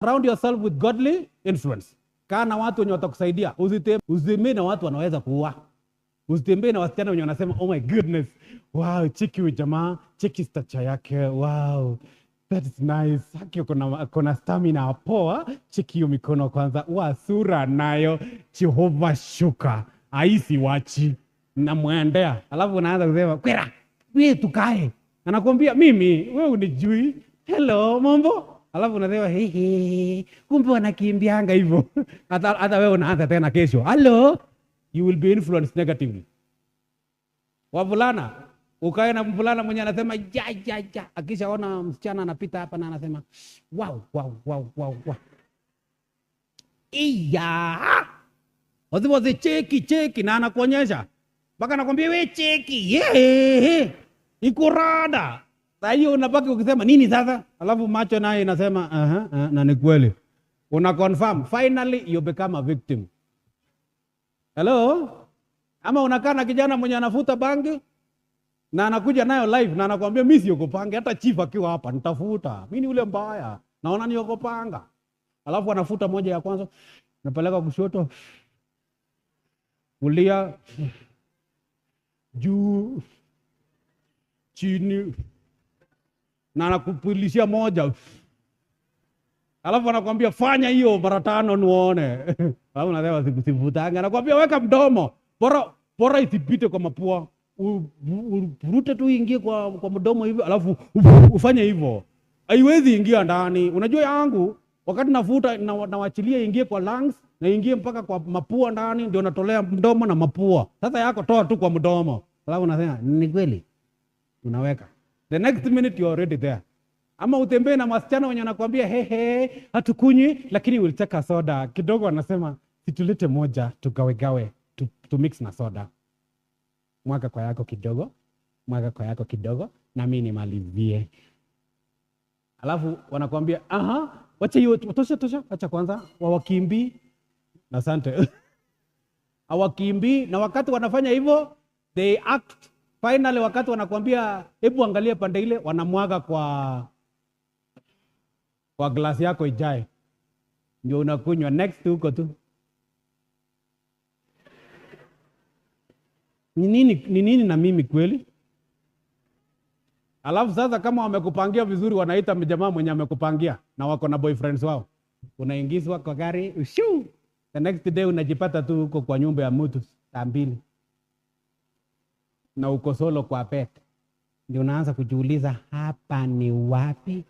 Surround yourself with godly influence. Kaa na watu wenye watakusaidia. Usitembee na watu wanaweza kuua. Usitembee na wasichana wenye wanasema oh my goodness, wow, cheki huyu jamaa, cheki stature yake, wow, that is nice. Haki kuna stamina poa, cheki hiyo mikono kwanza, wa sura nayo, Jehova shuka, aisi wachi, na muendea. Alafu unaanza kusema, kwera, wewe tukae. Anakuambia mimi, wewe unijui, hello, mambo. Alafu unasema hehe, kumbe wanakimbianga hivyo. Hata wewe unaanza tena kesho, hello. You will be influenced negatively. Wavulana, ukae na mvulana mwenye anasema ja. Akishaona msichana anapita hapa na anasema wow. Iya. Wazi cheki na anakuonyesha. Mpaka anakuambia we cheki. Yeah. Ikurada. Sasa hiyo unabaki ukisema nini sasa? Alafu macho naye inasema na ni kweli. Una confirm. Finally you become a victim. Hello? Ama unakaa na kijana mwenye anafuta bangi na anakuja nayo live na anakuambia mimi siogopangi, hata chief akiwa hapa nitafuta. Mimi ni ule mbaya. Naona niogopanga. Alafu anafuta moja ya kwanza, napeleka kushoto, kulia, juu, chini, na anakupulishia moja. Alafu anakuambia fanya hiyo mara 5 nione. Alafu unasema sikuvutanga. Anakuambia weka mdomo. Bora isipite kwa mapua. Urute tu ingie kwa mdomo hivi, alafu ufanye hivyo. Haiwezi ingia ndani. Unajua yangu wakati nafuta nawachilia ingie kwa lungs na ingie mpaka kwa mapua ndani, ndio natolea mdomo na mapua. Sasa yako toa tu kwa mdomo. Alafu unasema ni kweli. Unaweka. The next minute you are already there. Ama utembee na wasichana wenye wanakuambia hehe, hatukunywi lakini we'll take a soda. Kidogo anasema situlete moja tugawe to mix na soda. Mwaga kwa yako kidogo na mimi nimalizie. Alafu wanakuambia wacha hiyo tosha, acha kwanza wawakimbi. Asante. Hawakimbi, na wakati wanafanya hivyo they act. Finally wakati wanakuambia hebu angalia pande ile, wanamwaga kwa glasi yako ijae. Ndio unakunywa next huko tu. Ni nini na mimi kweli? Alafu sasa kama wamekupangia vizuri, wanaita mjamaa mwenye amekupangia na wako na boyfriends wao. Unaingizwa kwa gari, ushu. The next day unajipata tu huko kwa nyumba ya mtu saa 2. Na uko solo kwa pet. Ndio unaanza kujiuliza hapa ni wapi?